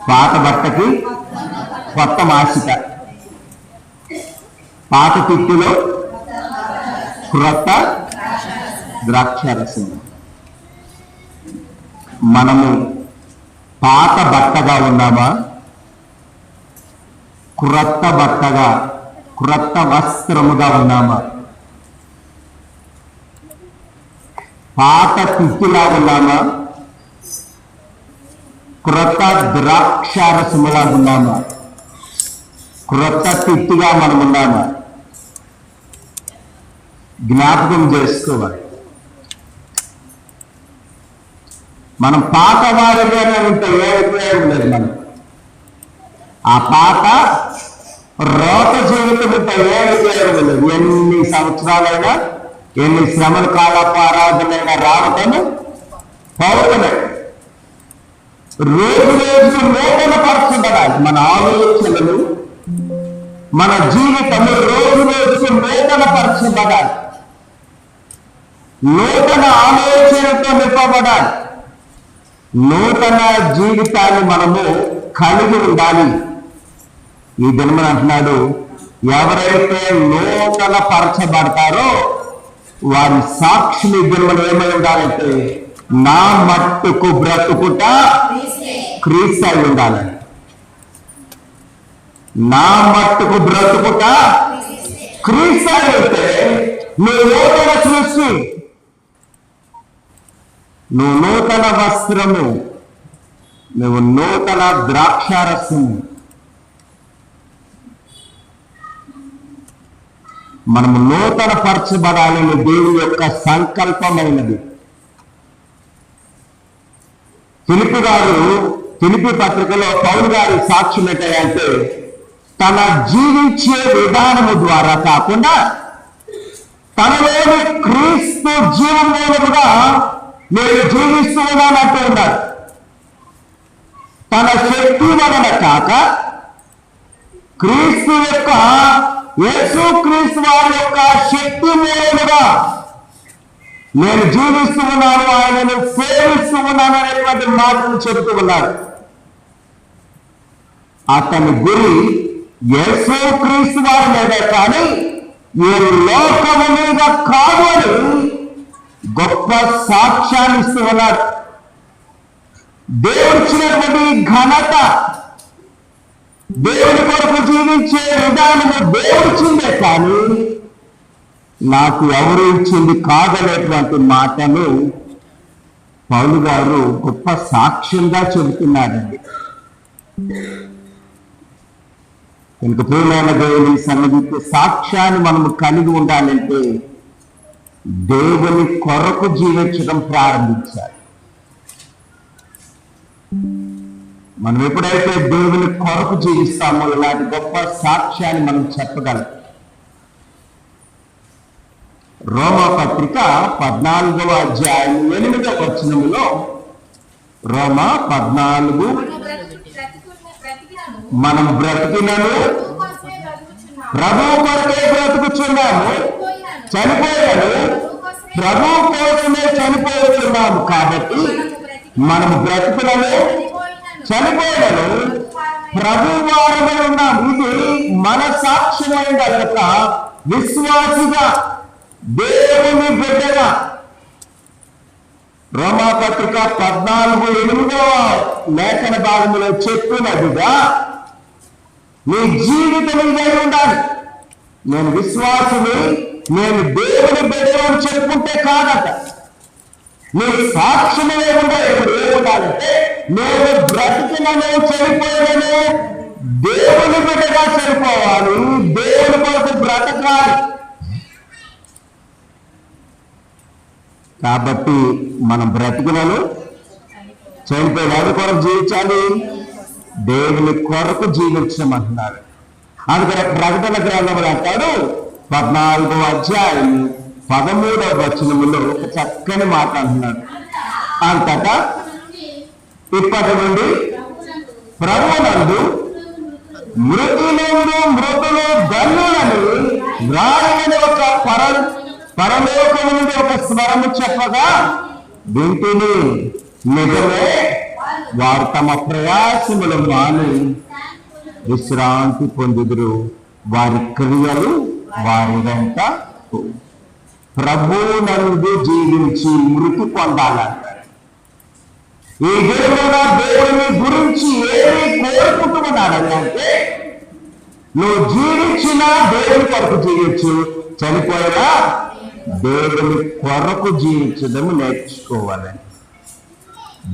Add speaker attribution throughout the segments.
Speaker 1: పాత బట్టకి కొత్త మాసిక, పాత తిట్టులో క్రొత్త ద్రాక్షారసం. మనము పాత బట్టగా ఉన్నామా, క్రొత్త బట్టగా, క్రొత్త వస్త్రముగా ఉన్నామా? పాత తిట్టులా ఉన్నామా, క్రొత్త ద్రాక్షారసములా ఉన్నామా? క్రొత్త తిట్టుగా మనం ఉన్నామా? జ్ఞాపకం చేసుకోవాలి. మనం పాత వారిగానే ఉంటే ఏ ఉపయోగం లేదు. మనం ఆ పాత రోత జీవితం ఉంటే ఏ ఉపయోగం లేదు. ఎన్ని సంవత్సరాలైనా, ఎన్ని శ్రమల కాలపు ఆరాధనైనా రావటము పోవటమే. రోజు రోజు నూతన పరుచుండగాలి మన ఆలోచనలు, మన జీవితము రోజు రోజు నూతన పరుచుండగాలి. నూతన ఆలోచనతో నింపబడాలి. నూతన జీవితాన్ని మనము కలిగి ఉండాలి. ఈ దినమున అంటున్నాడు, ఎవరైతే నూతన పరచబడతారో వారి సాక్షులు ఈ దినమున ఏమై ఉండాలంటే, నా మట్టుకు బ్రతుకుట క్రీస్తు అయి ఉండాలని. నా మట్టుకు బ్రతుకుట క్రీస్తు అయితే నువ్వు నూతన సృష్టి, నువ్వు నూతన వస్త్రము, నువ్వు నూతన ద్రాక్షారసము. మనము నూతన పరచబడాలని దేవుని యొక్క సంకల్పమైనది. ఫిలిప్పీ పత్రికలో పౌలు గారి సాక్ష్యం ఏంటంటే, తన జీవించే విధానము ద్వారా కాకుండా తనలోని క్రీస్తు జీవం మూలముగా నేను జీవిస్తూ ఉన్నానంటూ ఉన్నాడు. తన శక్తి వలన కాక క్రీస్తు యొక్క, యేసు క్రీస్తు వారి యొక్క శక్తి మూలముగా నేను జీవిస్తూ ఉన్నాను, ఆయనను సేవిస్తూ ఉన్నాను అనేటువంటి మాటను చెబుతూ ఉన్నాడు. అతని గురి యేసు క్రీస్తు వారి మీద కానీ ఈ లోకము మీద కాదు అని గొప్ప సాక్ష్యాన్ని ఇస్తూ ఉన్నాడు. దేవుడిచ్చినటువంటి ఘనత, దేవుని కొరకు జీవించే విధానము దేవుడిచ్చిందే కానీ నాకు ఎవరు ఇచ్చింది కాదనేటువంటి మాటను పౌలు గారు గొప్ప సాక్ష్యంగా చెబుతున్నారండి. కనుక ప్రియమైన దేవుని సన్నిధికి సాక్ష్యాన్ని మనము కలిగి ఉండాలంటే దేవుని కొరకు జీవించడం ప్రారంభించాలి. మనం ఎప్పుడైతే దేవుని కొరకు జీవిస్తామో ఇలాంటి గొప్ప సాక్ష్యాన్ని మనం చెప్పగలం. రోమా పత్రిక 14వ అధ్యాయం 8వ వచనములో, రోమా 14, మనం బ్రతికినను ప్రభు కొరకే బ్రతుకుచున్నాము, చనిపోయాను ప్రభు కోసమే చనిపోతున్నాము. కాబట్టి మనము బ్రతుకులను చనిపోయాను ప్రభు వారమై ఉన్నాము. ఇది మన సాక్ష్యమైన యొక్క విశ్వాసిగా, దేవుని బిడ్డగా. రోమాపత్రిక 14:8 లేఖన భాగంలో చెప్పినదిగా నీ జీవితం ఇదే ఉండాలి. నేను విశ్వాసుని, నేను దేవుని బిడ్డను చెప్పుకుంటే కాదట. నీ సాక్ష్యం ఏముండాలంటే, నేను బ్రతికినను చనిపోయాను దేవుని బిడ్డగా చనిపోవాలి, దేవుని కొరకు బ్రతకాలి. కాబట్టి మనం బ్రతికినను చనిపోయేవాడి కొరకు జీవించాలి, దేవుని కొరకు జీవించమంటున్నాడు. అందుకని ప్రకటన గ్రంథంలో అంటాడు 14వ అధ్యాయం 13వ వచనములో ఒక చక్కని మాట అంటున్నాడు. అంతటా ఇప్పటి నుండి ప్రభువునందు మృతులందు మృతులు ధన్యులని వ్రాయని ఒక పరలోకము నుండి ఒక స్వరము చెప్పగా వింటిని, నిజమే వారు తమ ప్రయాసములు మాని విశ్రాంతి పొందుదురు, వారి క్రియలు వారి వెంట పోవు. ప్రభువునందు జీవించి మృతి పొందాలంటారు. ఈ దేవుడు దేవుని గురించి ఏమి కోరుకుంటున్నాడంటే, నువ్వు జీవించినా దేవుని కొరకు జీవించు, చనిపోయినా దేవుని కొరకు జీవించడం నేర్చుకోవాలని.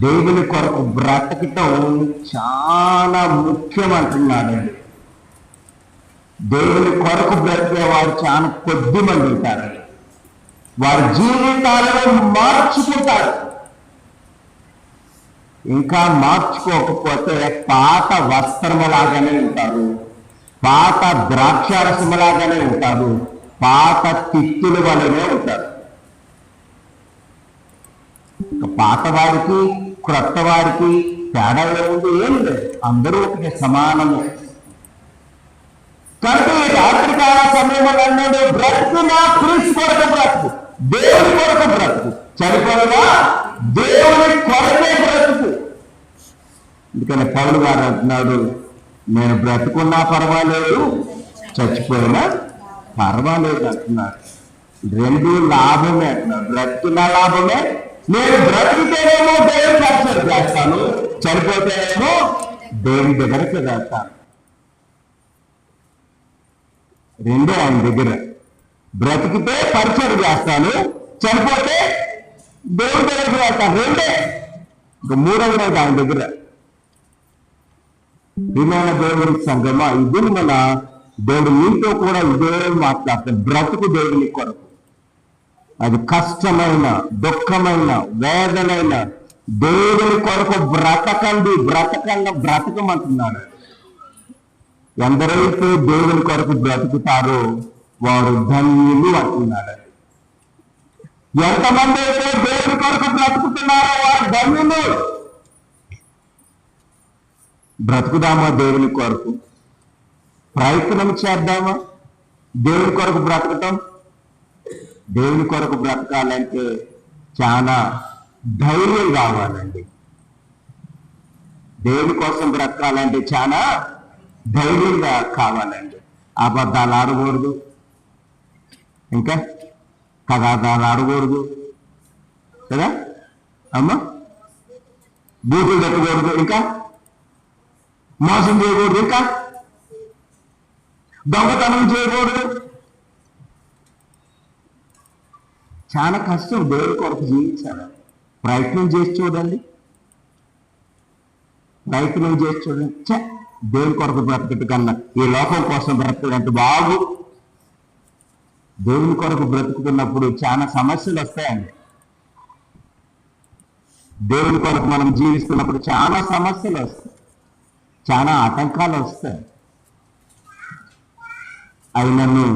Speaker 1: దేవుని కొరకు బ్రతకటం చాలా ముఖ్యం అంటున్నాడండి. దేవుని కొరకు బ్రతికే వారు చాలా కొద్ది మంది ఉంటారు. వారి జీవితాలను మార్చుకుంటారు. ఇంకా మార్చుకోకపోతే పాత వస్త్రములాగానే ఉంటారు, పాత ద్రాక్షారసములాగానే ఉంటారు, పాత తిత్తుల వలనే ఉంటారు. పాత వారికి క్రొత్త వారికి తేడా ఏముంది? ఏం లేదు, అందరూ ఒకటి సమానము. కాబట్టి రాత్రికాల సమయంలో అన్నాడు, బ్రతుకునా క్రీస్తు కొరకు బ్రతుకు, దేవుని కొరకు బ్రతుకు, చనిపోయినా దేవుని కొరకే బ్రతుకు. అందుకని పౌలు గారు అంటున్నాడు, నేను బ్రతుకున్నా పర్వాలేదు, చచ్చిపోయినా పర్వాలేదు అంటున్నాడు. రెండు లాభమే అంటున్నాడు. బ్రతుకున్నా లాభమే, నేను బ్రతికితేనేమో దేవుని పరిచయం చేస్తాను, చనిపోతేనేమో దేవుని దగ్గరకు వెళ్తాను. రెండే ఆయన దగ్గర. బ్రతికితే పరిచయం చేస్తాను, చనిపోతే దేవుడి దగ్గరకు వెళ్తాను. రెండే. ఇంకా మూడవది ఆయన దగ్గర. విమాన దేవుని సంగమా, ఇది మన దేవుడు మీతో కూడా ఇదే మాట్లాడతాడు. బ్రతుకు దేవుని కొరకు. అది కష్టమైన, దుఃఖమైన, వేదనైన దేవుని కొరకు బ్రతకండి, బ్రతకమంటున్నాడు. ఎందరైతే దేవుని కొరకు బ్రతుకుతారో వారు ధన్యులు అంటున్నాడు. ఎంతమంది అయితే దేవుని కొరకు బ్రతుకుతున్నారో వారు ధన్యులు. బ్రతుకుదామా దేవుని కొరకు? ప్రయత్నం చేద్దామా దేవుని కొరకు బ్రతకటం? దేవుని కొరకు బ్రతకాలంటే చాలా ధైర్యం కావాలండి. దేవుని కోసం బ్రతకాలంటే చాలా ధైర్యంగా కావాలండి. అబద్ధాలు ఆడకూడదు, ఇంకా కథాదాలు ఆడకూడదు కదా అమ్మ, బూతులు పెట్టకూడదు, ఇంకా మోసం చేయకూడదు, ఇంకా దొంగతనం చేయకూడదు. చాలా కష్టం దేవుడి కొరకు జీవించాలి. ప్రయత్నం చేసి చూడండి, దేవుని కొరకు బ్రతకట్టు కన్నా ఈ లోకం కోసం బ్రతకడంటే బాగు. దేవుని కొరకు బ్రతుకుతున్నప్పుడు చాలా సమస్యలు వస్తాయండి. దేవుని కొరకు మనం జీవిస్తున్నప్పుడు చాలా సమస్యలు వస్తాయి, చాలా ఆటంకాలు వస్తాయి. అయినను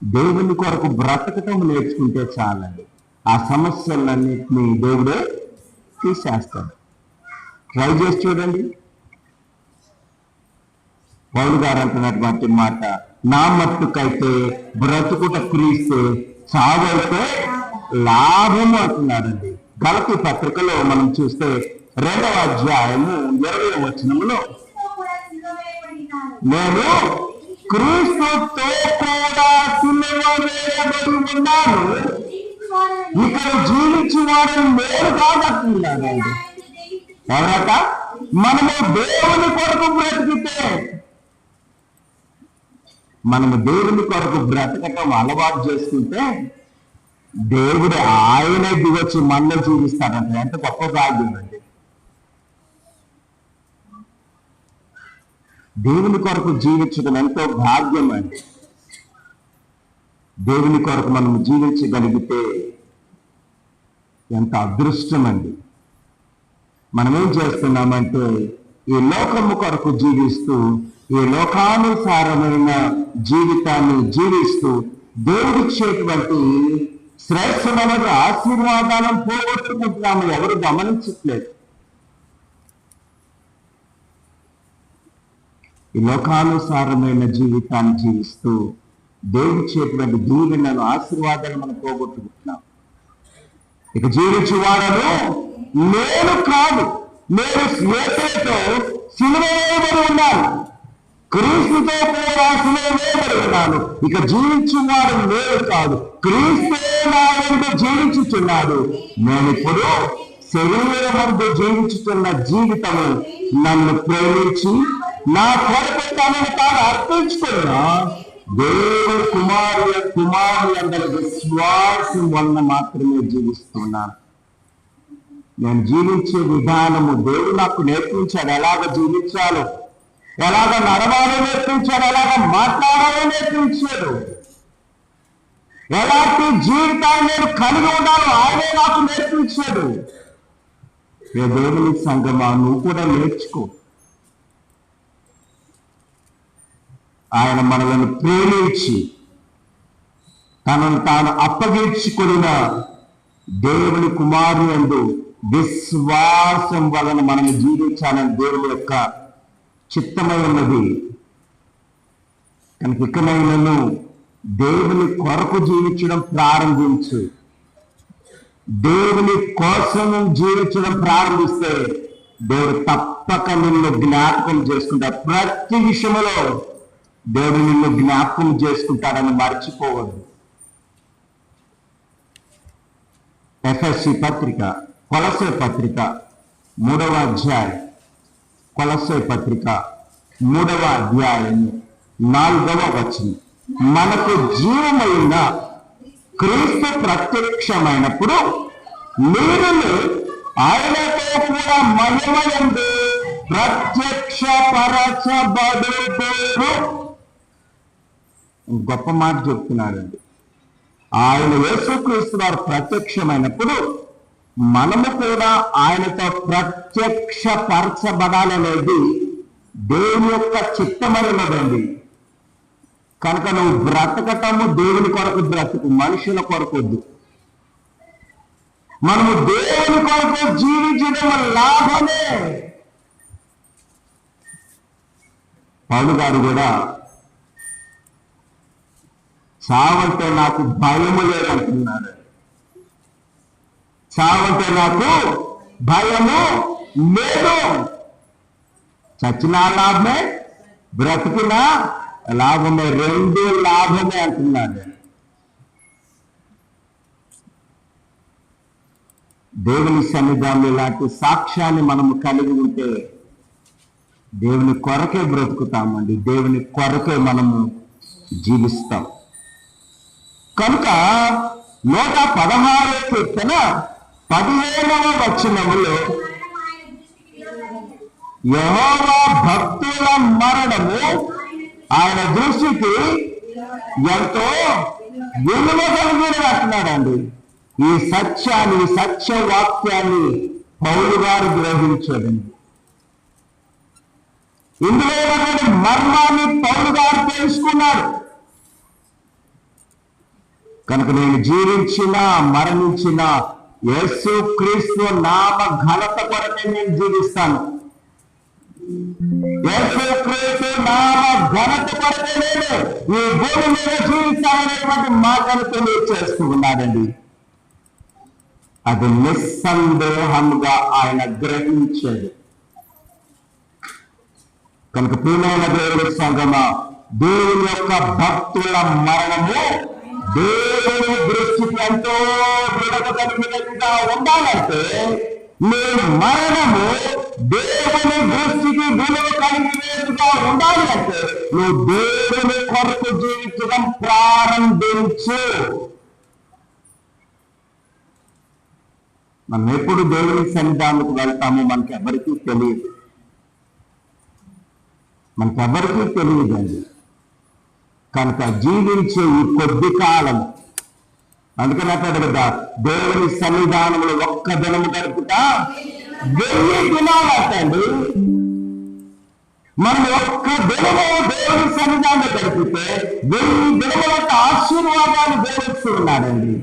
Speaker 1: దేవుని కొరకు బ్రతకటం నేర్చుకుంటే చాలండి. ఆ సమస్యలన్నింటినీ దేవుడే తీసేస్తాడు. ట్రై చేసి చూడండి. పౌలు గారు అంటున్నటువంటి మాట, నా మట్టుకైతే బ్రతుకుట క్రీస్తు, చావైతే లాభము అంటున్నారండి. గలతీ పత్రికలో మనం చూస్తే 2వ అధ్యాయము 20వ వచనములో, నేను క్రీస్తుతో కూడా సిలువ వేయబడి ఉన్నాను, ఇక్కడ జీవించి వారిని నేను కాదంటున్నానండి. తర్వాత మనము దేవుని కొరకు బ్రతికితే, మనము దేవుని కొరకు బ్రతకటం అలవాటు చేసుకుంటే దేవుడు ఆయనే దిగొచ్చి మనల్ని జీవిస్తాడంట. ఎంత గొప్ప భాగ్యం అండి. దేవుని కొరకు జీవించడం ఎంతో భాగ్యం అండి. దేవుని కొరకు మనం జీవించగలిగితే ఎంత అదృష్టం అండి. మనం ఏం చేస్తున్నామంటే ఈ లోకము కొరకు జీవిస్తూ, ఈ లోకానుసారమైన జీవితాన్ని జీవిస్తూ దేవుడిచ్చేటువంటి శ్రేష్టమైన ఆశీర్వాదాలను పోగొట్టుకుంటున్నాము. ఎవరు గమనించట్లేదు. ఈ లోకానుసారమైన జీవితాన్ని జీవిస్తూ దేవుడిచ్చేటువంటి దీవెనలు, ఆశీర్వాదాలు మనం పోగొట్టుకుంటున్నాం. ఇక జీవించేవాడను నేను కాదు, నేను యేసుతో సిలువ వేయబడి ఉన్నాను, క్రీస్తుతో కూడా సిలువ వేయబడి ఉన్నాను. ఇక జీవించువాడు నేను కాదు, క్రీస్తే నా యందు జీవించుచున్నాడు. నేను ఇప్పుడు శరీరమందు జీవించుతున్న జీవితము నన్ను ప్రేమించి నా కొరకు తనను తాను అర్పించుకున్న దేవుడు కుమారి అందరి విశ్వాసం వలన మాత్రమే జీవిస్తున్నాను. నేను జీవించే విధానము దేవుడు నాకు నేర్పించాడు. ఎలాగ జీవించాలో, ఎలాగ నడవాలో నేర్పించాడు, ఎలాగ మాట్లాడాలో నేర్పించాడు. ఎలాంటి జీవితాన్ని నేను కలిగి ఉండాలో ఆయనే నాకు నేర్పించాడు. దేవుని సంగమా, నువ్వు కూడా నేర్చుకో. ఆయన మనలను ప్రేమించి తనను తాను అప్పగించుకున్న దేవుని కుమారుని యందు విశ్వాసం వలన మనము జీవించాలని దేవుని యొక్క చిత్తమై ఉన్నది. కనుక ఇకనైనను దేవుని కొరకు జీవించడం ప్రారంభించు. దేవుని కోసం జీవించడం ప్రారంభిస్తే దేవుడు తప్పక నిన్ను జ్ఞాపకం చేసుకుంటాడు. ప్రతి విషయంలో దేవుడు నిన్ను జ్ఞాపకం చేసుకుంటాడని మర్చిపోవద్దు. ఎఫెసీ పత్రిక, కొలస్సే పత్రిక 3వ అధ్యాయం, కొలస్సే పత్రిక 3వ అధ్యాయం 4వ వచనం, మనకు జీవమైన క్రీస్తు ప్రత్యక్షమైనప్పుడు మీరు ఆయనతో కూడా మహిమయందు ప్రత్యక్షపరచబడుతారు. గొప్ప మాట చెప్తున్నాడండి. ఆయన యేసుక్రీస్తు వారు ప్రత్యక్షమైనప్పుడు మనము కూడా ఆయనతో ప్రత్యక్షపరచబడాలనేది దేవుని యొక్క చిత్తమైనదండి. కనుక నువ్వు బ్రతకటము దేవుని కొరకు బ్రతుకు, మనుషుల కొరకొద్దు. మనము దేవుని కొరకు జీవించడం లాభమే. పౌలు గారు కూడా చావంటే నాకు భయము లేదంటున్నాడు. చావంటే నాకు భయము లేదు. చచ్చినా లాభమే, బ్రతికినా లాభమే, రెండు లాభమే అంటున్నాడు. దేవుని సన్నిధానంలో ఇలాంటి సాక్ష్యాన్ని మనము కలిగి ఉంటే దేవుని కొరకే బ్రతుకుతామండి, దేవుని కొరకే మనము జీవిస్తాం. కనుక 116వ కీర్తన 15వ వచనములో యెహోవా భక్తుల మరణము ఆయన దృష్టికి ఎంతో విలువ కలిగినది అంటున్నాడండి. ఈ సత్యాన్ని, సత్యవాక్యాన్ని పౌలు గారు గ్రహించాడండి. ఇందులో ఉన్నటువంటి మర్మాన్ని పౌలు గారు తెలుసుకున్నాడు. కనుక నేను జీవించినా మరణించిన యేసుక్రీస్తు నామ ఘనత కొరకే నేను జీవిస్తాను. యేసుక్రీస్తు నామ ఘనత కొరకే నేను ఈ భూమి మీద జీవిస్తాననేటువంటి మాటను తెలియచేస్తూ ఉన్నాడండి. అది నిస్సందేహంగా ఆయన గ్రహించాడు. కనుక ప్రియమైన దేవుని సంగమా, దేవుని యొక్క భక్తుల మరణము దేవుని దృష్టికి ఎంతో విలువ కలిగినట్టుగా ఉండాలంటే నీ మరణము దేవుని దృష్టికి విలువ కలిగినట్టుగా ఉండాలి అంటే నువ్వు దేవుని కొరకు జీవించడం ప్రారంభించు. మనం ఎప్పుడు దేవుని సన్నిధానానికి వెళ్తామో మనకెవరికీ తెలియదు. తెలియదండి. కనుక జీవించే ఈ కొద్ది కాలం, అందుకని అక్కడ కదా దేవుని సన్నిధానంలో ఒక్క దినము గడుపుతా 1000 దినాలు అంటండి. మనం ఒక్క దినము దేవుని సన్నిధానంలో గడిపితే 1000 దినముల ఆశీర్వాదాలు దేవుడిస్తున్నాడండి.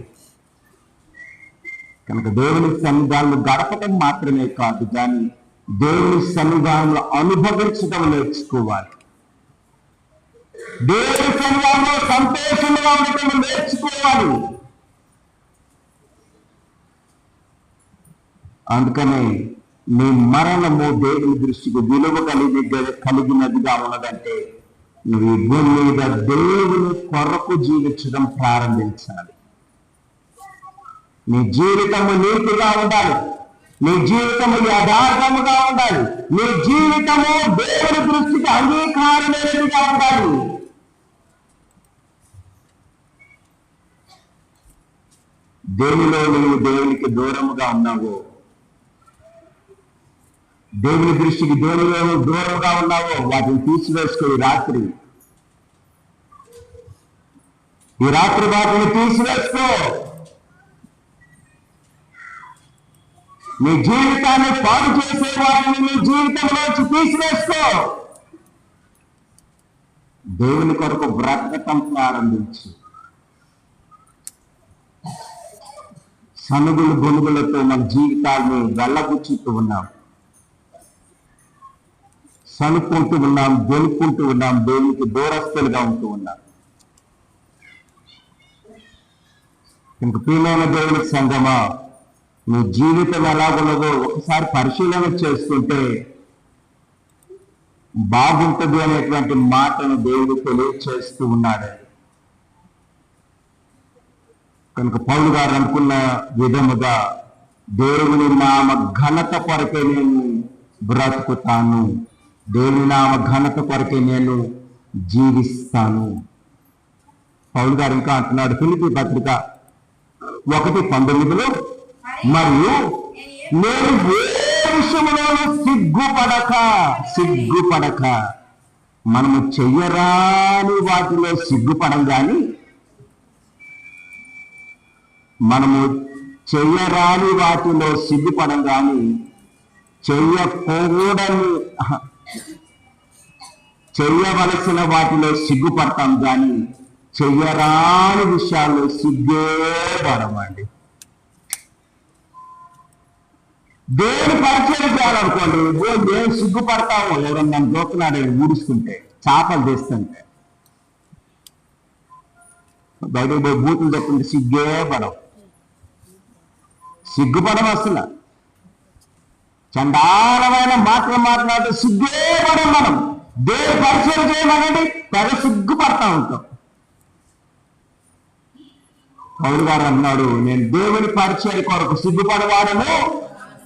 Speaker 1: కనుక దేవుని సన్నిధానంలో గడపటం మాత్రమే కాదు, కానీ దేవుని సన్నిధానంలో అనుభవించడం నేర్చుకోవాలి. దేవుని సన్నిధానంలో సంతోషంగా ఉండటం నేర్చుకోవాలి. అందుకని నీ మరణము దేవుని దృష్టికి విలువ కలిగినదిగా ఉన్నదంటే నువ్వు ఈ భూమి మీద దేవుని కొరకు జీవించడం ప్రారంభించాలి. నీ జీవితము నీతిగా ఉండాలి, నీ జీవితము యథార్థముగా ఉండాలి, నీ జీవితము దేవుని దృష్టికి అంగీకారమైనదిగా ఉండాలి. దేనిలో నువ్వు దేవునికి దూరముగా ఉన్నావో, దేవుని దృష్టికి దేనిలో దూరంగా ఉన్నావో వాటిని తీసివేసుకో. ఈ రాత్రి వాటిని తీసివేసుకో. నీ జీవితాన్ని పాడు చేసే వాటిని నీ జీవితంలోంచి తీసివేసుకో. దేవుని కొరకు బ్రతకటం ప్రారంభించు. సనుగులు గొనుగులతో మన జీవితాన్ని వెళ్ళబుచ్చుతూ ఉన్నాం, సనుక్కుంటూ ఉన్నాం, గొనుక్కుంటూ ఉన్నాం, దేవునికి దూరస్తులుగా ఉంటూ ఉన్నాం. ఇంక ప్రియమైన దేవుని సంగమా, నీ జీవితం ఎలాగున్నదో ఒకసారి పరిశీలన చేసుకుంటే బాగుంటుంది అనేటువంటి మాటను దేవుడు తెలియచేస్తూ ఉన్నాడు. కనుక పౌలు గారు అనుకున్న విధముగా దేవుని నామ ఘనత కొరకే నేను బ్రతుకుతాను, దేవుని నామ ఘనత కొరకే నేను జీవిస్తాను. పౌలు గారు ఇంకా అంటున్నాడు ఫిలిప్పీ పత్రిక 1:19, మరియు నేను ఏ విషయంలోనూ సిగ్గుపడక మనము చెయ్యరాని వాటిలో సిగ్గుపడం కానీ, మనము చెయ్యరాని వాటిలో సిగ్గుపడం కానీ, చెయ్యవలసిన వాటిలో సిగ్గుపడతాం కానీ చెయ్యరాని విషయాల్లో సిగ్గే పడమండి. దేవుని పరిచయం చేయాలనుకోండి, నేను సిగ్గుపడతాము. ఎవరన్నా నన్ను దోస్తున్నాడు ఊడుస్తుంటే, చేపలు తీస్తుంటే, బయటకు పోయి బూతులు చెప్తుంటే సిగ్గే పడవు. సిగ్గుపడం అసలు చండాలమైన మాటలు మాట్లాడితే సిగ్గే పడం. మనం దేవుని పరిచయం చేయమనండి, తెగ సిగ్గుపడతా ఉంటాం. పౌలు గారు అన్నాడు, నేను దేవుని పరిచయం కొరకు సిగ్గుపడవాడను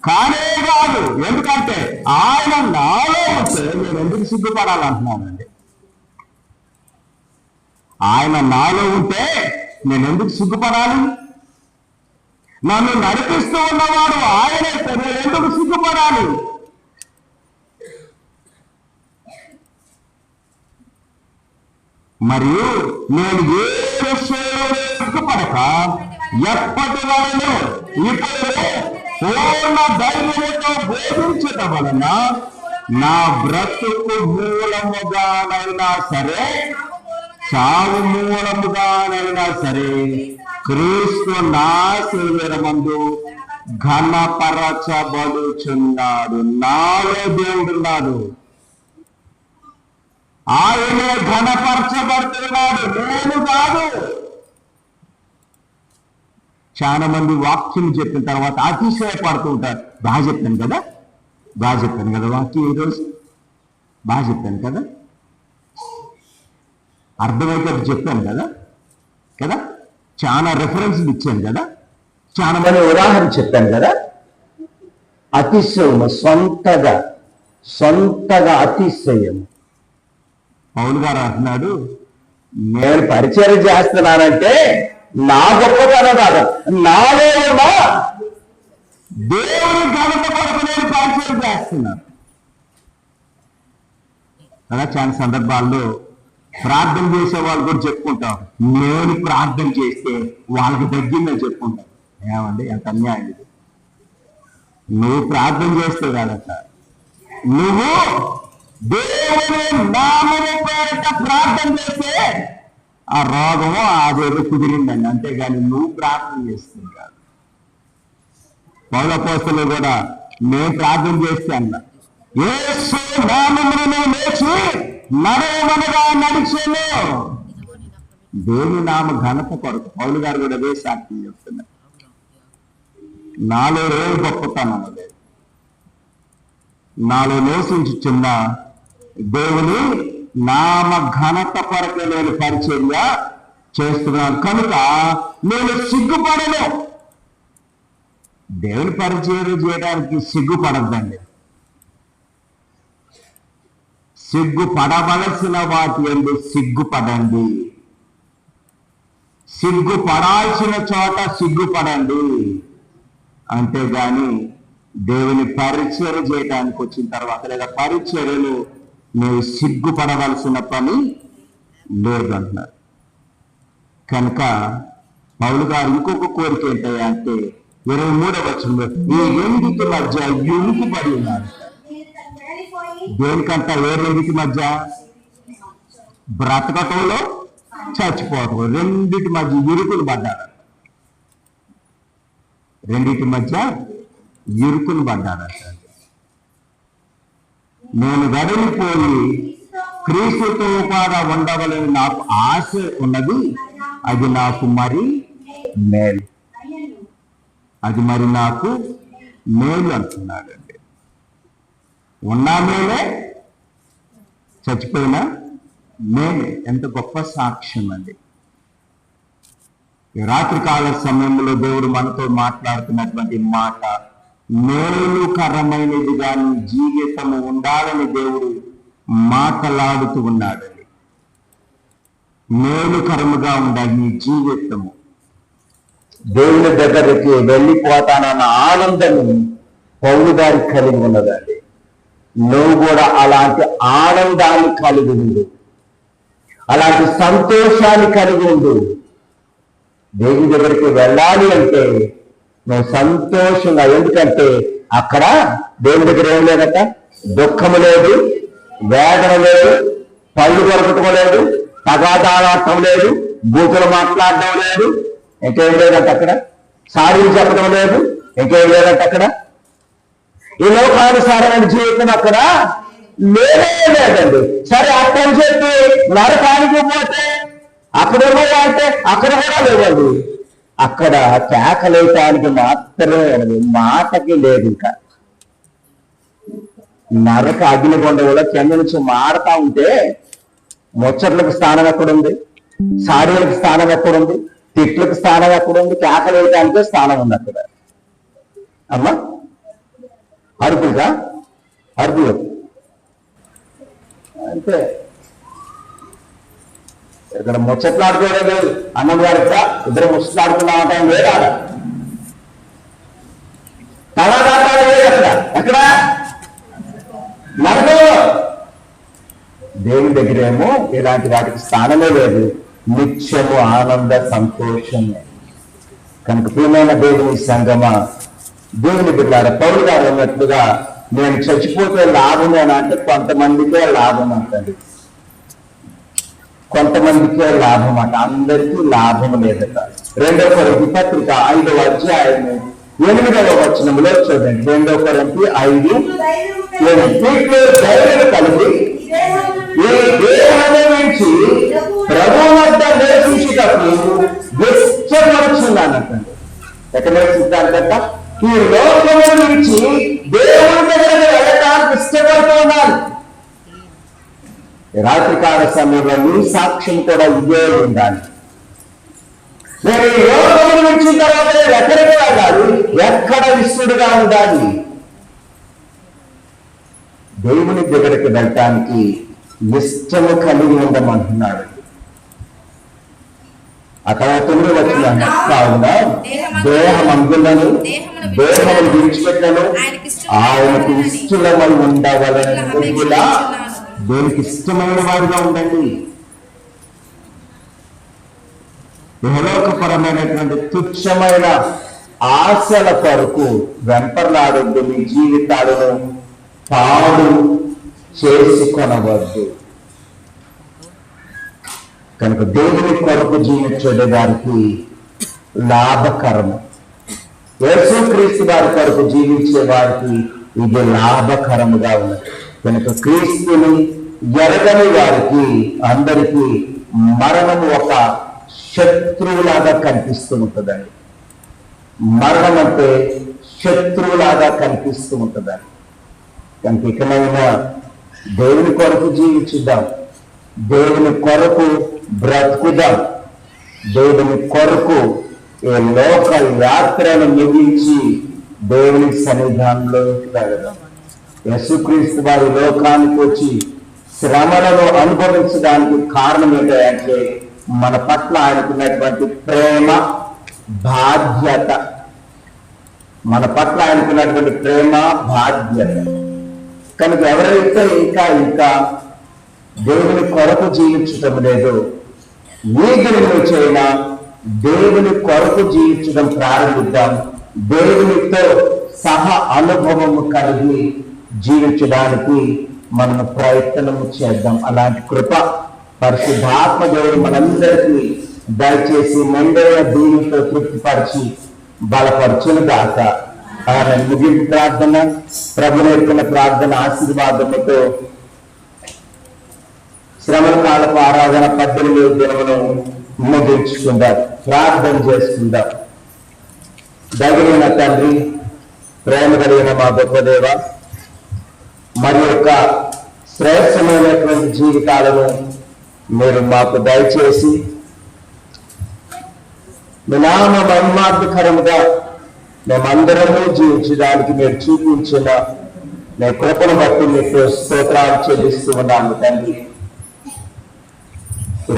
Speaker 1: కానే కాదు. ఎందుకంటే ఆయన నాలో ఉంటే నేను ఎందుకు సిగ్గుపడాలంటున్నానండి. ఆయన నాలో ఉంటే నేను ఎందుకు సిగ్గుపడాలి? నన్ను నడిపిస్తూ ఉన్నవాడు ఆయనైతే నేను ఎందుకు సిగ్గుపడాలి? మరియు నేను ఏ విషయంలో సిగ్గుపడక ఎప్పటి వరకు ఇప్పుడు పూర్ణ ధైర్యంతో బోధించటం వలన నా బ్రతుకు మూలముగానైనా సరే, చావు మూలముగానైనా సరే, క్రీస్తు నా శరీరమందు ఘనపరచబడుచున్నాడు. నాలో దేవుడున్నాడు, ఆయనే ఘనపరచబడుతున్నాడు, నేను కాదు. చాలా మంది వాక్యం చెప్పిన తర్వాత అతిశయపడుతూ ఉంటారు. బాగా చెప్పాను కదా వాక్యం ఈరోజు బాగా చెప్పాను కదా, అర్థమైతే చెప్పాను కదా చాలా రెఫరెన్స్లు ఇచ్చాను కదా, చాలా మంది ఉదాహరణ చెప్పాను కదా. అతిశయము, సొంతగా అతిశయం. పౌలు గారు అంటున్నాడు, నేను పరిచయం చేస్తున్నానంటే నా గొప్పతనం కాదు, నాలో ఉన్న దేవుని ఘనత కొరకు నేను పరిచయం చేస్తున్నాను కదా. చాలా సందర్భాల్లో ప్రార్థన చేసే వాళ్ళు కూడా చెప్పుకుంటాం, నేను ప్రార్థన చేస్తే వాళ్ళకి తగ్గిందని చెప్పుకుంటాం. ఏమండి, ఎంత అన్యాయం ఇది. నువ్వు ప్రార్థన చేస్తే కాదట, నువ్వు దేవుని నామము పేరిట ప్రార్థన చేస్తే ఆ రోగము అదేదో కుదిరిందండి, అంతేగాని నువ్వు ప్రార్థన చేస్తుంది కాదు. పౌల అపోస్తలులు కూడా నేను ప్రార్థన చేస్తే అన్న, యేసు నామమును లేచి నడవమనగా నడిచేను. దేవుని నామ ఘనత కొరకు పౌలు గారు కూడా అదే సాక్ష్యం చెప్తున్నారు. నాలో ఏ గొప్పతనం లేదు, నాలో నివసించుచున్న దేవుని నామ ఘనత కొరకు నేను పరిచర్య చేస్తున్నాను కనుక నేను సిగ్గుపడను. దేవుని పరిచర్య చేయడానికి సిగ్గుపడద్దండి. సిగ్గుపడవలసిన వాటి యందు సిగ్గుపడండి. సిగ్గుపడాల్సిన చోట సిగ్గుపడండి. అంతేగాని దేవుని పరిచర్య చేయడానికి వచ్చిన తర్వాత లేదా పరిచర్యలు నువ్వు సిగ్గుపడవలసిన పని లేదు అంటున్నారు. కనుక పౌలు గారు ఇంకొక కోరిక ఏంటంటే 23వ వచనంలో ఈ రెండింటి మధ్య ఇరుకుపడి ఉన్నారు. దేనికంట ఏ రెండింటి మధ్య? బ్రతకటంలో చచ్చిపోవటం. రెండింటి మధ్య ఇరుకులు పడ్డారు. రెండింటి మధ్య ఇరుకులు పడ్డారట. నేను వెడలిపోయి క్రీస్తుతో కూడా ఉండవలని నాకు ఆశ ఉన్నది. అది నాకు మరి మేలు. అది మరి నాకు మేలు అంటున్నాడండి. ఉన్నా మేలే, చచ్చిపోయినా మేలే. ఎంత గొప్ప సాక్ష్యం అండి. ఈ రాత్రికాల సమయంలో దేవుడు మనతో మాట్లాడుతున్నటువంటి మాట మేలుకరమైనదిగా నీ జీవితము ఉండాలని దేవుడు మాట్లాడుతూ ఉన్నాడండి. మేలుకరముగా ఉండాలి నీ జీవితము. దేవుని దగ్గరికి వెళ్ళిపోతానన్న ఆనందము పౌలు గారికి కలిగి ఉన్నదండి. నువ్వు కూడా అలాంటి ఆనందాన్ని కలిగి ఉండు, అలాంటి సంతోషాన్ని కలిగి ఉండు. దేవుని దగ్గరికి వెళ్ళాలి అంటే నువ్వు సంతోషంగా, ఎందుకంటే అక్కడ దేవుని దగ్గర ఏం లేదట, దుఃఖము లేదు, వేదన లేదు, పళ్ళు కొరకటం లేదు, తగాదాడటం లేదు, బూతులు మాట్లాడటం లేదు, ఇంకేం లేదంట అక్కడ. సారీలు చెప్పడం లేదు, ఇంకేం లేదంట అక్కడ. ఈ లోకానుసారమైన జీవితం అక్కడ లేనే లేదండి. సరే అక్కని చెప్పి నరకానికి పోతే అక్కడేమో అంటే అక్కడ కూడా లేదండి. అక్కడ కేకలేయటానికి మాత్రమే ఉన్నది, మాటకి లేదు. ఇంకా నరక అగ్నిగొండ కూడా కింద నుంచి మారుతా ఉంటే ముచ్చట్లకు స్థానం ఎక్కడుంది, సారీలకు స్థానం ఎక్కడుంది, తిట్లకు స్థానం ఎక్కడుంది, కేకలేయటానికే స్థానం ఉంది అక్కడ. అమ్మా అరుపులుగా అరుపులు అంతే. ఇక్కడ ముచ్చట్లాడుకోలేదు అన్నం గారిగా ఇద్దరు ముచ్చట్లాడుకున్నామంటే లేదా తలాదాటాలు లేదు అక్కడ. ఎక్కడ నరకం. దేవుని దగ్గరేమో ఇలాంటి వాటికి స్థానమే లేదు. నిత్యము ఆనంద సంతోషమే. కనుక ప్రియమైన దేవుని సంగమా, దేవుని బిడ్డలారా, పౌలు గారు అన్నట్లుగా నేను చచ్చిపోతే లాభమేనా అంటే కొంతమందికే లాభం అంటండి, కొంతమందికే లాభం అంట, అందరికీ లాభం లేదట. 2వ కొరింథీ పత్రిక 5వ అధ్యాయము 8వ వచనంలో చూడండి. 2వ కొరింథీ 5:8 ధైర్యం కలిగి ఈ దేహాన్ని నుంచి ప్రభువు వద్ద నివసించుటకు ఇష్టపడుచున్నానంటండి. ఎక్కడ నివసించాలంట? ఈ లోకము నుంచి దేవుని దగ్గర వెళ్ళడానికి ఇష్టపడుతున్నాను. రాత్రికాల సమయంలో నీ సాక్ష్యం కూడా ఇదే ఉండాలి. నేను ఈ లోకమును వచ్చిన తర్వాత ఎక్కడికి వెళ్ళాలి, ఎక్కడ విశ్వడుగా ఉండాలి. దేవుని దగ్గరికి వెళ్ళటానికి ఇష్టము కలిగి ఉండమంటున్నాడు. అక్కడ 9వ వచనం కావున దేహమందులను దేహమును విడిచిపెట్టను ఆయనకు ఇష్టమై ఉండవలని కూడా దేవునికి ఇష్టమైన వారుగా ఉండండి. ఇహలోకపరమైనటువంటి తుచ్చమైన ఆశల కొరకు వెంపర్లాడొద్దు. మీ జీవితాలను పాడు చేసుకొనవద్దు. కనుక దేవుని కొరకు జీవించే వారికి లాభకరము. యేసుక్రీస్తు వారి కొరకు జీవించే వారికి ఇది లాభకరముగా ఉన్నది. కనుక క్రీస్తుని ఎరగని వారికి అందరికీ మరణం ఒక శత్రువులాగా కనిపిస్తూ ఉంటుందండి. మరణం అంటే శత్రువులాగా కనిపిస్తూ ఉంటుందండి. కనుక ఇకనైనా దేవుని కొరకు జీవించుదాం, దేవుని కొరకు బ్రతుకుదాం, దేవుని కొరకు ఈ లోక యాత్రను ముగించి దేవుని సన్నిధానంలో వెళదాం. యేసుక్రీస్తు వారి లోకానికి వచ్చి శ్రమలను అనుభవించడానికి కారణం ఏంటంటే మన పట్ల ఆయనకున్నటువంటి ప్రేమ, బాధ్యత. మన పట్ల ఆయనకున్నటువంటి ప్రేమ, బాధ్యత. కనుక ఎవరైతే ఇంకా దేవుని కొరకు జీవించటం లేదు, ఈ దినం నుంచైనా దేవుని కొరకు జీవించడం ప్రారంభిద్దాం. దేవునితో సహ అనుభవము కలిగి జీవించడానికి మనం ప్రయత్నము చేద్దాం. అలాంటి కృప పరిశుద్ధాత్మ దేవుడు మనందరికీ దయచేసి మెండైన దీనితో తృప్తిపరిచి బలపరచును గాక. ఆయన ముగింపు ప్రార్థన, ప్రభు నేర్పిన ప్రార్థన ఆశీర్వాదముతో శ్రమల కాలపు ఆరాధన 18 దినమును ముగించుకుందాం. ప్రార్థన చేసుకుందాం. దగ్గరైన తండ్రి, ప్రేమ కలిగిన మా గొప్ప దేవ, మరి యొక్క శ్రేష్టమైనటువంటి జీవితాలను మీరు మాకు దయచేసి మీ నామ మహిమార్థకరముగా మేమందరము జీవించడానికి మీరు చూపించిన మీ కృపను బట్టి మీకు స్తోత్రాలు చెల్లిస్తూ ఉన్నాము తండ్రి.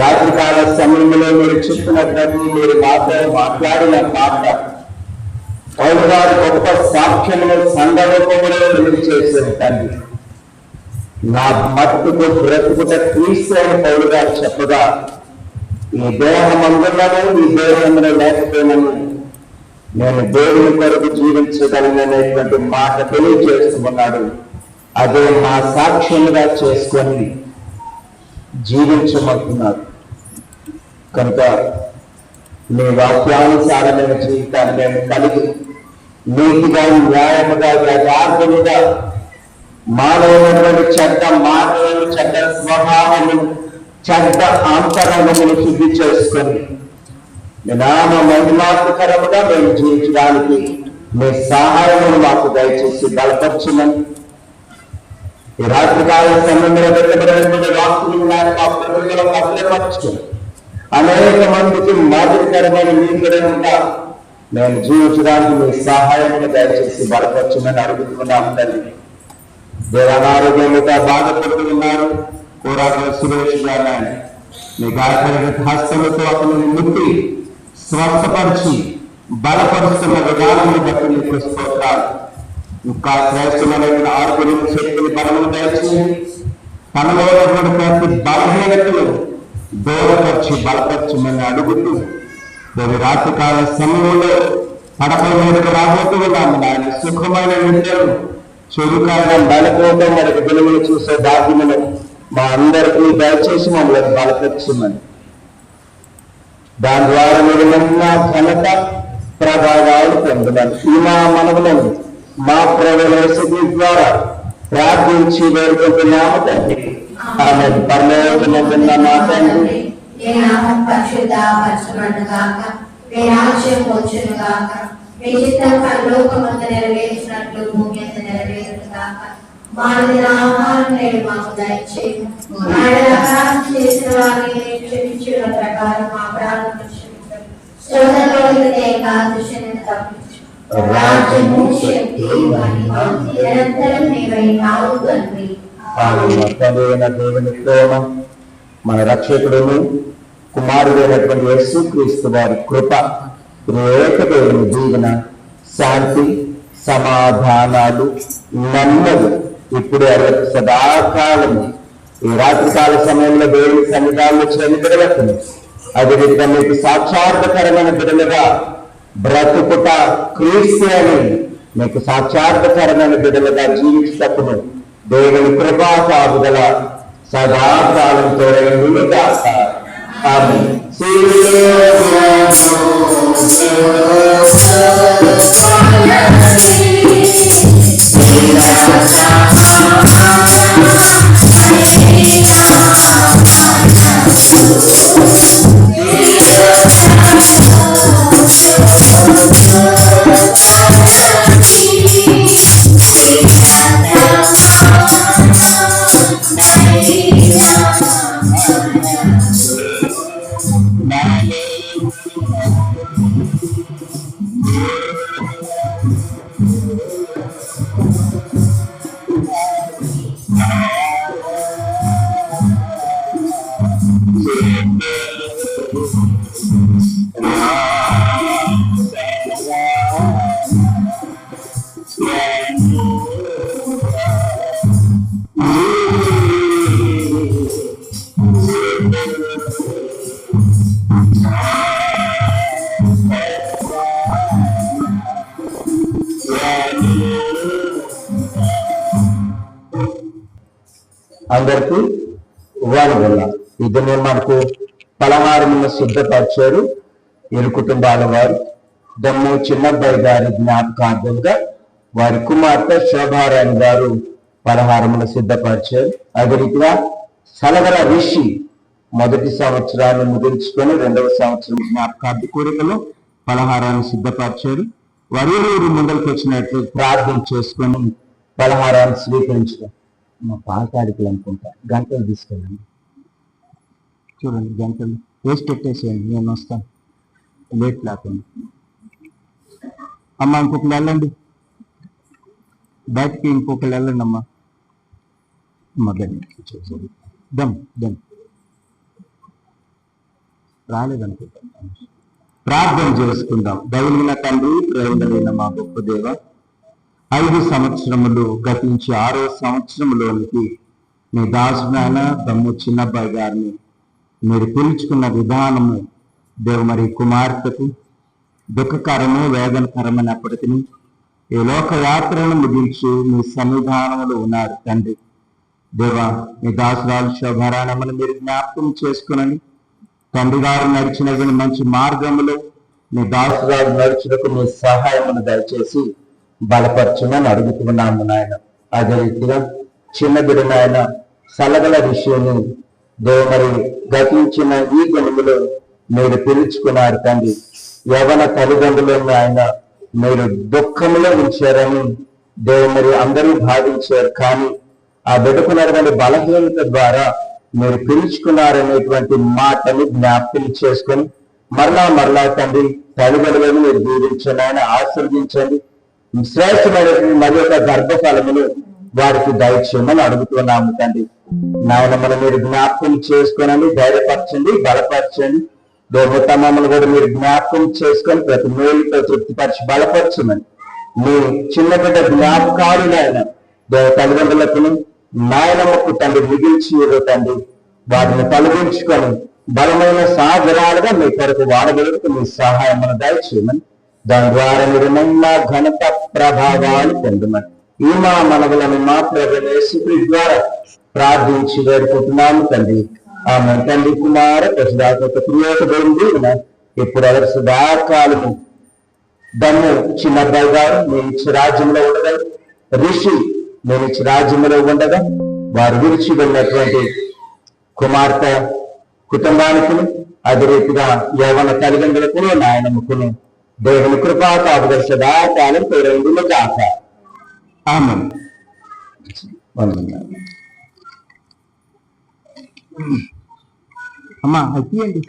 Speaker 1: రాత్రికాల సమయంలో మీరు చెప్పినటువంటి మీరు మాతో మాట్లాడిన మాట పౌలు గారు గొప్ప సాక్ష్యములు సందర్భంలో మీరు చేశారు తండ్రి. నా మట్టుకు బ్రతుకుట క్రీస్తు అని పౌలు గారు చెప్పగా, ఈ దేహమందులను ఈ దేహంలో లేకపోయినను నేను దేవుని కొరకు జీవించగలననేటువంటి మాట తెలియజేస్తున్నాడు. అదే మా సాక్ష్యముగా చేసుకొని జీవించమంటున్నారు. కనుక మీ వాక్యానుసారమైన జీవితాన్ని మేము కలిగి నీతిగా, న్యాయముగా, యథార్థముగా మానవులైనటువంటి చెడ్డ మానవులు, చెడ్డ స్వభావములు, చెడ్డ అంతరంగములు శుద్ధి చేసుకొని మీ నామ మహిమార్థకరముగా మేము జీవించడానికి మీ సహాయమును మాకు దయచేసి బలపరచుమని ఈ రాత్రికాల సమయంలో పెట్టబడినటువంటి వాక్కులు భద్రపరచుకుని అనేక మందికి మాదిరికరమైన నీతిగా మేము జీవించడానికి మీ సహాయమును దయచేసి బలపరచుమని అడుగుతున్నాము తండ్రి. దేవానారోగ్యముగా బాధపడుతున్నారు కోరాకుల సురేష్ గారు మీ గాయపడిన హస్తముతో అతను ముట్టి స్వస్థపరిచి బలపరుస్తున్న విధానాన్ని బట్టి మీకు స్తోత్రాలు. ఇంకా శ్రేష్టమైన ఆరోగ్య శక్తులు బలము దయచేయండి. తనలో ఉన్నటువంటి ప్రతి బలహీనతలు దూరపరిచి బలపరచమని అడుగుతూ దాని రాత్రికాల సమయంలో పడపై మీదకు రాబోతున్నాము. ఆయన సుఖమైన నిద్రలు చురుకాగా బలపోవడం మనకు వెలుగులు చూసే దాగ్యములు మా అందరికీ దయచేసి మమ్మల్ని బలపరచమని, దాని ద్వారా మీరు ఘనత ప్రభావాలు పొందడం ఈ మా మనవులను మా ప్రభువు ద్వారా ప్రార్థించి వేడుకుంటున్నాము తండ్రి. ఆమె పరలోకమందున్న మా తండ్రి,
Speaker 2: మీ నామం పరిశుద్ధపరచబడును గాక, మీ రాజ్యం వచ్చును గాక, మీ చిత్తం పరలోకమందు నెరవేర్చినట్లు భూమి మీద నెరవేరును గాక. మానవ ఆహారం నేడు మాకు దయచేయము, అపరాధం చేసిన వారిని క్షమించిన ప్రకారం మా అపరాధములను క్షమించండి, శోధనలోకి దుష్టుని తప్పించు. రాజ్యము, శక్తి, మహిమ నిరంతరం నీవైనావు తండ్రి.
Speaker 1: దేవుని ప్రేమ, మన రక్షకుడును కుమారుడైనటువంటి యేసుక్రీస్తు వారి కృప, ఏకదేవుని దీవెన, శాంతి, సమాధానాలు, నెమ్మది ఇప్పుడు సదాకాలము ఈ రాత్రికాల సమయంలో దేవుని సన్నిధానంలో చేరిన బిడ్డలకు, అదేవిధంగా మీకు సాక్షాత్కరమైన బిడ్డలుగా బ్రతుకుట క్రీస్తు అని మీకు సాక్షాత్కరమైన బిడ్డలుగా జీవించటప్పుడు దేవుని కృపా కాపుదల సదాకాలంతో ఆమేన్. అందరికీ వందనాలు. ఇది మనకు పలహారమును సిద్ధపరిచారు ఇరు కుటుంబాల వారు. దమ్ము చిన్నబ్బాయి గారి జ్ఞాపకార్థంగా వారి కుమార్తె శోభారాణి గారు పలహారమును సిద్ధపరిచారు. అదే రీతిగా సలగల రిషి మొదటి సంవత్సరాన్ని ముగించుకొని 2వ సంవత్సరం జ్ఞాపకార్థ కోరికలో పలహారాన్ని సిద్ధపరిచారు. వారి ముందరికి వచ్చినట్లు ప్రార్థన చేసుకొని పలహారాన్ని స్వీకరించడం. మా పాలకాడికి అనుకుంటా గంటలు తీసుకెళ్ళండి. చూడండి గంటలు వేసి పెట్టేసేయండి, నేను వస్తాను లేట్ లేకుండా. అమ్మ ఇంకొకరు వెళ్ళండి, బయటికి ఇంకొకరు వెళ్ళండి అమ్మా. దమ్ దమ్ రాలేదనుకుంటా. ప్రార్థన చేసుకుందాం. దైవమైన తండ్రి, ప్రేమలైన మా గొప్ప దేవ, 5 సంవత్సరములు గతించి 6వ సంవత్సరంలోనికి మీ దాసునాయన దమ్ము చిన్నబ్బాయి గారిని మీరు పిలుచుకున్న విధానము దేవ మరి కుమార్తెకు దుఃఖకరము వేదనకరమైనప్పటికీ ఈ లోక యాత్రను ముగించి మీ సన్నిధానములు ఉన్నారు తండ్రి. దేవ మీ దాసురాలు శోభారాణమ్మను మీరు జ్ఞాపకం చేసుకునని తండ్రి గారు నడిచిన మంచి మార్గములో మీ దాసురాలు నడుచుటకు మీ సహాయమును దయచేసి బలపరచమని అడుగుతున్నాము నాయన. అదే రీతిగా చిన్న బిడ్డ నాయన సలగల విషయాన్ని దేవ మరి గతించిన ఈ గణములో మీరు పిలుచుకున్నారు తండ్రి. యవన తల్లిదండ్రులను ఆయన మీరు దుఃఖంలో ఉంచారని దేవ మరి అందరూ భావించారు. కానీ ఆ బిడ్డకున్నటువంటి బలహీనత ద్వారా మీరు పిలుచుకున్నారనేటువంటి మాటని జ్ఞాపకం చేసుకొని మరలా తండ్రి తల్లిదండ్రులను మీరు దీవించండి, ఆయన ఆశీర్వదించండి. శ్రేష్టమైనటువంటి మరి యొక్క గర్భఫలమును వారికి దయచేయమని అడుగుతున్నాము తండ్రి. నాయన మనం మీరు జ్ఞాపకం చేసుకుని ధైర్యపరచండి, బలపరచండి. దేవతమ్మను కూడా మీరు జ్ఞాపకం చేసుకొని ప్రతి మేలుతో తృప్తిపరిచి బలపరచమని మీ చిన్న బిడ్డ జ్ఞాపకాలు నాయన దేవ తల్లిదండ్రులకు నాయనమ్మకు తండ్రి మిగిల్చి తండ్రి వాటిని తొలగించుకొని బలమైన సాగరాలుగా మీ కొరకు వాడగలుగుతూ మీ సహాయం దయచేయమని దాని ద్వారా మీరు మహిళా ఘనత ప్రభావాలు పొందమని ఈ మా మనవులను మా ప్రభుని ద్వారా ప్రార్థించి వేడుకుంటున్నాము తండ్రి. ఆమె తండ్రి కుమార ప్రసిదాత్మక ప్రియోగండి ఇప్పుడు ఎవరి సదాకాలము దమ్ము చిన్నబ్బాయి గారు నేను ఇచ్చి రాజ్యంలో ఉండగా, రిషి నేను ఇచ్చి రాజ్యంలో ఉండగా వారు విడిచి వెళ్ళినటువంటి కుమార్తె కుటుంబానికి అదే రీతిగా యవన తల్లిదండ్రులకు నాయనమ్మకును దేవుని కృపా కాపుదల సదాకాలం పేరు కాక. ఆమేన్. అమ్మా హ్యాపీ అండి.